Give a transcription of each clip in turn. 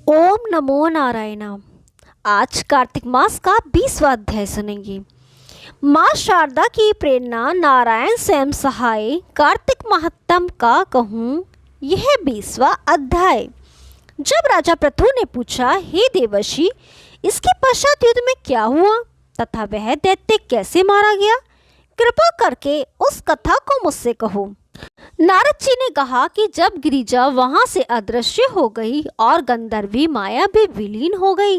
ओम नमो नारायण। आज कार्तिक मास का 20वां अध्याय सुनेंगे। माँ शारदा की प्रेरणा नारायण स्वयं सहाय कार्तिक महात्म का कहूँ यह 20वां अध्याय। जब राजा पृथु ने पूछा, हे देवर्षि, इसके पश्चात युद्ध में क्या हुआ तथा वह दैत्य कैसे मारा गया, कृपा करके उस कथा को मुझसे कहो। नारद जी ने कहा कि जब गिरिजा वहां से अदृश्य हो गई और गंधर्वी माया भी विलीन हो गई,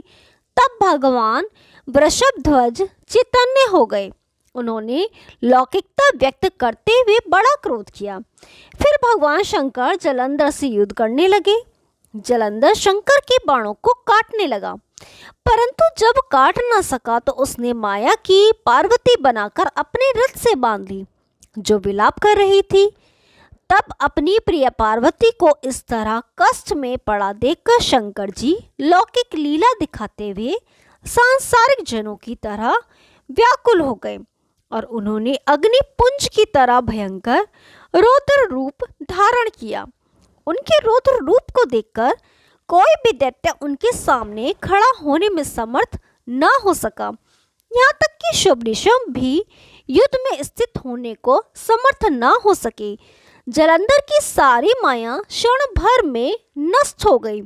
तब भगवान वृषभध्वज चैतन्य हो गए। उन्होंने लौकिकता व्यक्त करते हुए बड़ा क्रोध किया। फिर भगवान शंकर जलंधर से युद्ध करने लगे। जलंधर शंकर के बाणों को काटने लगा, परंतु जब काट न सका तो उसने माया की पार्वती बनाकर अपने रथ से बांध ली, जो विलाप कर रही थी। तब अपनी प्रिय पार्वती को इस तरह कष्ट में पड़ा देखकर शंकर जी लौकिक लीला दिखाते हुए सांसारिक जनों की तरह व्याकुल हो गए और उन्होंने अग्निपुंज की तरह भयंकर रौद्र रूप धारण किया। उनके रौद्र रूप को देखकर कोई भी दैत्य उनके सामने खड़ा होने में समर्थ न हो सका। यहाँ तक कि शुभ भी युद्ध में स्थित होने को समर्थ न हो सके। जलंधर की सारी माया क्षण भर में नष्ट हो गई।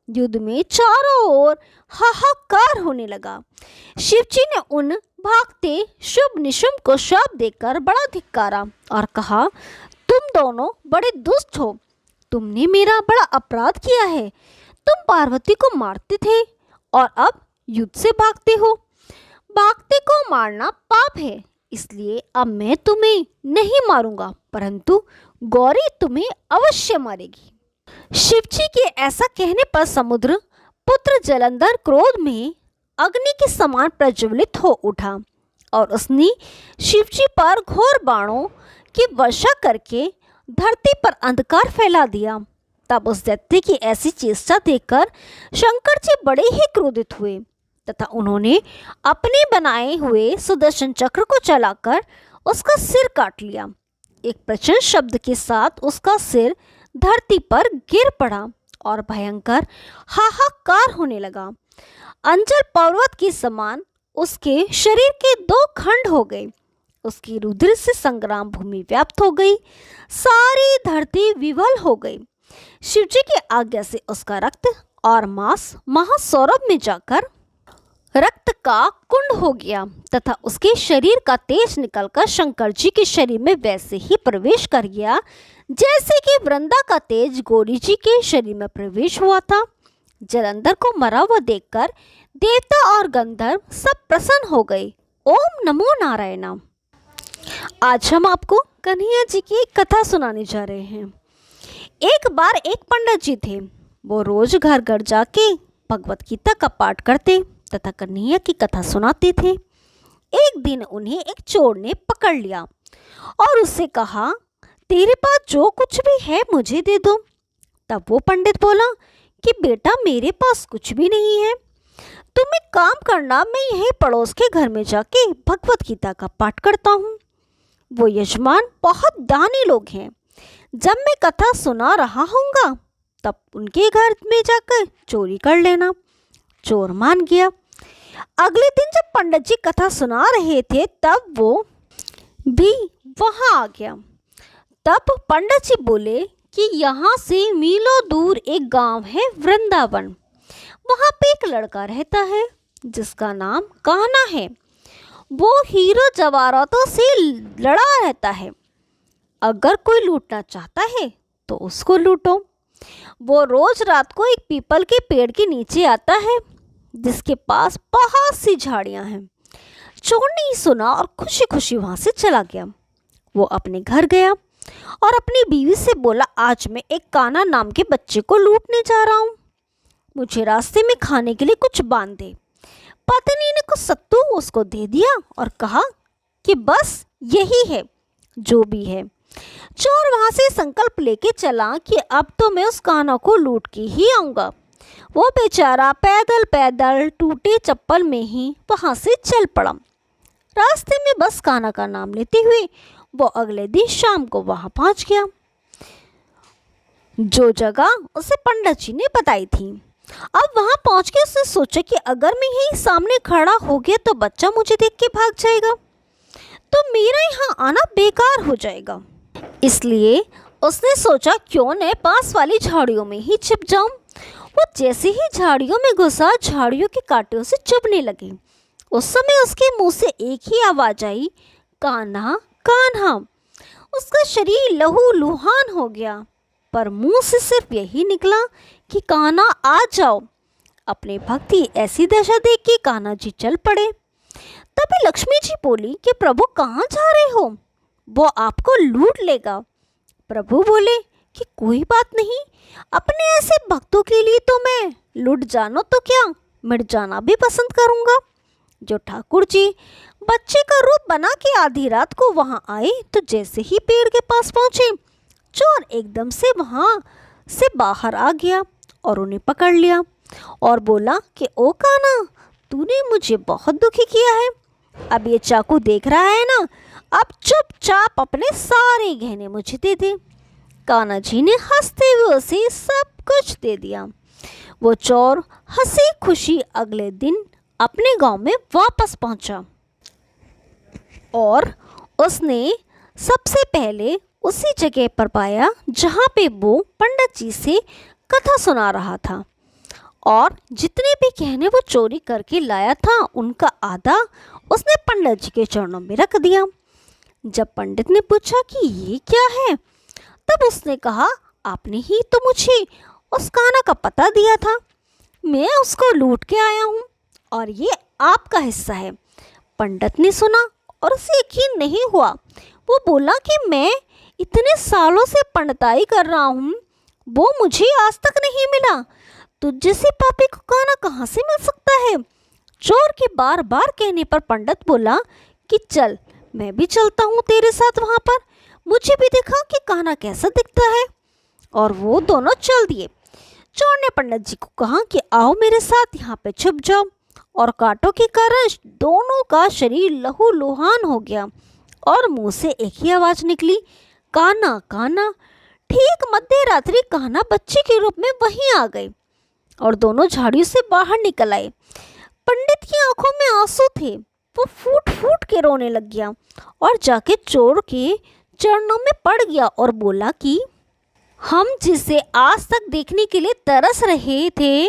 युद्ध में चारों ओर हाहाकार होने लगा। शिवजी ने उन भागते शुभ निशुम को शाप देकर बड़ा धिक्कारा और कहा, तुम दोनों बड़े दुष्ट हो। तुमने मेरा बड़ा अपराध किया है। तुम पार्वती को मारते थे और अब युद्ध से भागते हो। भागते को मारना पाप है, इसलिए अब मैं तुम्हें नहीं मारूंगा, परंतु गौरी तुम्हें अवश्य मारेगी। शिवजी के ऐसा कहने पर समुद्र पुत्र जलंधर क्रोध में अग्नि के समान प्रज्वलित हो उठा और उसने शिवजी पर घोर बाणों की वर्षा करके धरती पर अंधकार फैला दिया। तब उस दैत्य की ऐसी चेष्टा देखकर शंकर जी बड़े ही क्रोधित हुए तथा उन्होंने अपने बनाए हुए सुदर्शन चक्र को चलाकर उसका सिर काट लिया। एक प्रचंड शब्द के साथ उसका सिर धरती पर गिर पड़ा और भयंकर हाहाकार होने लगा। अंजल पर्वत के समान उसके शरीर के 2 खंड हो गए। उसकी रुधिर से संग्राम भूमि व्याप्त हो गई। सारी धरती विवल हो गई। शिवजी की आज्ञा से उसका रक्त और मांस महासौरभ में जाकर रक्त का कुंड हो गया तथा उसके शरीर का तेज निकलकर शंकर जी के शरीर में वैसे ही प्रवेश कर गया जैसे कि वृंदा का तेज गौरी जी के शरीर में प्रवेश हुआ था। जलंधर को मरा हुआ देखकर देवता और गंधर्व सब प्रसन्न हो गए। ओम नमो नारायण। आज हम आपको कन्हैया जी की एक कथा सुनाने जा रहे हैं। एक बार एक पंडित जी थे। वो रोज घर घर जाके भगवत गीता का पाठ करते तथा कन्हैया की कथा सुनाते थे। एक दिन उन्हें एक चोर ने पकड़ लिया और उससे कहा, तेरे पास जो कुछ भी है मुझे दे दो। तब वो पंडित बोला कि बेटा, मेरे पास कुछ भी नहीं है। तुम एक काम करना, मैं यहीं पड़ोस के घर में जाके भगवत गीता का पाठ करता हूँ। वो यजमान बहुत दानी लोग हैं। जब मैं कथा सुना रहा हूँगा तब उनके घर में जाकर चोरी कर लेना। चोर मान गया। अगले दिन जब पंडित जी कथा सुना रहे थे तब वो भी वहां आ गया। तब पंडित जी बोले कि यहाँ से मीलों दूर एक गांव है वृंदावन। वहां पे एक लड़का रहता है जिसका नाम कान्हा है। वो हीरो जवाहरातों से लड़ा रहता है। अगर कोई लूटना चाहता है तो उसको लूटो। वो रोज रात को एक पीपल के पेड़ के नीचे आता है जिसके पास बहुत सी झाड़ियां हैं। चोर ने सुना और खुशी खुशी वहां से चला गया। वो अपने घर गया और अपनी बीवी से बोला, आज मैं एक कान्हा नाम के बच्चे को लूटने जा रहा हूँ। मुझे रास्ते में खाने के लिए कुछ बांध दे। पत्नी ने कुछ सत्तू उसको दे दिया और कहा कि बस यही है जो भी है। चोर वहां से संकल्प लेके चला कि अब तो मैं उस कान्हा को लूट के ही आऊंगा। वो बेचारा पैदल पैदल टूटे चप्पल में ही वहां से चल पड़ा। रास्ते में बस कान्हा का नाम लेते हुए वो अगले दिन शाम को वहां पहुंच गया, जो जगह उसे पंडित जी ने बताई थी। अब वहां पहुंच के उसने सोचा कि अगर मैं यहीं सामने खड़ा हो गया तो बच्चा मुझे देख के भाग जाएगा, तो मेरा यहाँ आना बेकार हो जाएगा। इसलिए उसने सोचा क्यों न पास वाली झाड़ियों में ही छिप जाऊं। वो जैसे ही झाड़ियों में घुसा, झाड़ियों के कांटों से चुभने लगे। उस समय उसके मुंह से एक ही आवाज आई, कान्हा कान्हा। उसका शरीर लहू लुहान हो गया, पर मुंह से सिर्फ यही निकला कि कान्हा आ जाओ। अपने भक्ति ऐसी दशा देख के कान्हा जी चल पड़े। तभी लक्ष्मी जी बोली कि प्रभु कहाँ जा रहे हो, वो आपको लूट लेगा। प्रभु बोले कि कोई बात नहीं, अपने ऐसे भक्तों के लिए तो मैं लूट जानो तो क्या, मिट जाना भी पसंद करूंगा। जो ठाकुर जी बच्चे का रूप बना के आधी रात को वहां आए, तो जैसे ही पेड़ के पास पहुंचे, चोर एकदम से वहां से बाहर आ गया और उन्हें पकड़ लिया और बोला कि ओ कान्हा, तूने मुझे बहुत दुखी किया है। अब ये चाकू देख रहा है ना, अब चुपचाप अपने सारे गहने मुझे दे दे। कान्हा जी ने हंसते हुए उसे सब कुछ दे दिया। वो चोर हंसी खुशी अगले दिन अपने गांव में वापस पहुंचा और उसने सबसे पहले उसी जगह पर पाया जहाँ पे वो पंडित जी से कथा सुना रहा था, और जितने भी गहने वो चोरी करके लाया था उनका आधा उसने पंडित जी के चरणों में रख दिया। जब पंडित ने पूछा कि ये क्या है, तब उसने कहा, आपने ही तो मुझे उस कान्हा का पता दिया था, मैं उसको लूट के आया हूँ और ये आपका हिस्सा है। पंडित ने सुना और उसे यकीन नहीं हुआ। वो बोला कि मैं इतने सालों से पंडिताई कर रहा हूँ, वो मुझे आज तक नहीं मिला। तुझ जैसे पापी को कान्हा कहाँ से मिल सकता है। चोर के बार बार कहने पर पंडित बोला कि चल, मैं भी चलता हूँ तेरे साथ वहाँ पर, मुझे भी दिखा कि कान्हा कैसा दिखता है। और वो दोनों चल दिए। चोर ने पंडित जी को कहा कि आओ मेरे साथ, यहाँ पे छुप जाओ। और कांटों के कारण दोनों का शरीर लहू लुहान हो गया और मुंह से एक ही आवाज निकली, कान्हा कान्हा। ठीक मध्य रात्रि कान्हा बच्चे के रूप में वहीं आ गए और दोनों झाड़ियों से बाहर निकल आए। पंडित की आंखों में आंसू थे, वो फूट फूट के रोने लग गया और जाके चोर के चरणों में पड़ गया और बोला कि हम जिसे आज तक देखने के लिए तरस रहे थे,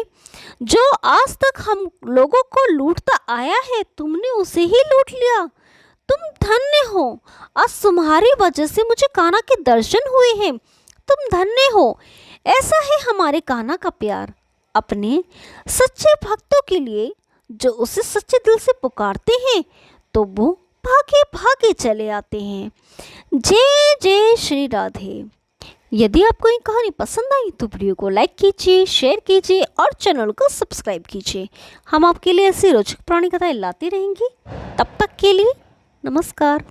जो आज तक हम लोगों को लूटता आया है, तुमने उसे ही लूट लिया। तुम धन्य हो, आज तुम्हारी वजह से मुझे कान्हा के दर्शन हुए हैं, तुम धन्य हो। ऐसा है हमारे कान्हा का प्यार अपने सच्चे भक्तों के लिए, जो उसे सच्चे दिल से पुकारते हैं तो वो भागे भागे चले आते हैं। जय जय श्री राधे। यदि आपको ये कहानी पसंद आई तो वीडियो को लाइक कीजिए, शेयर कीजिए और चैनल को सब्सक्राइब कीजिए। हम आपके लिए ऐसी रोचक पुरानी कथाएं लाते रहेंगे। तब तक के लिए नमस्कार।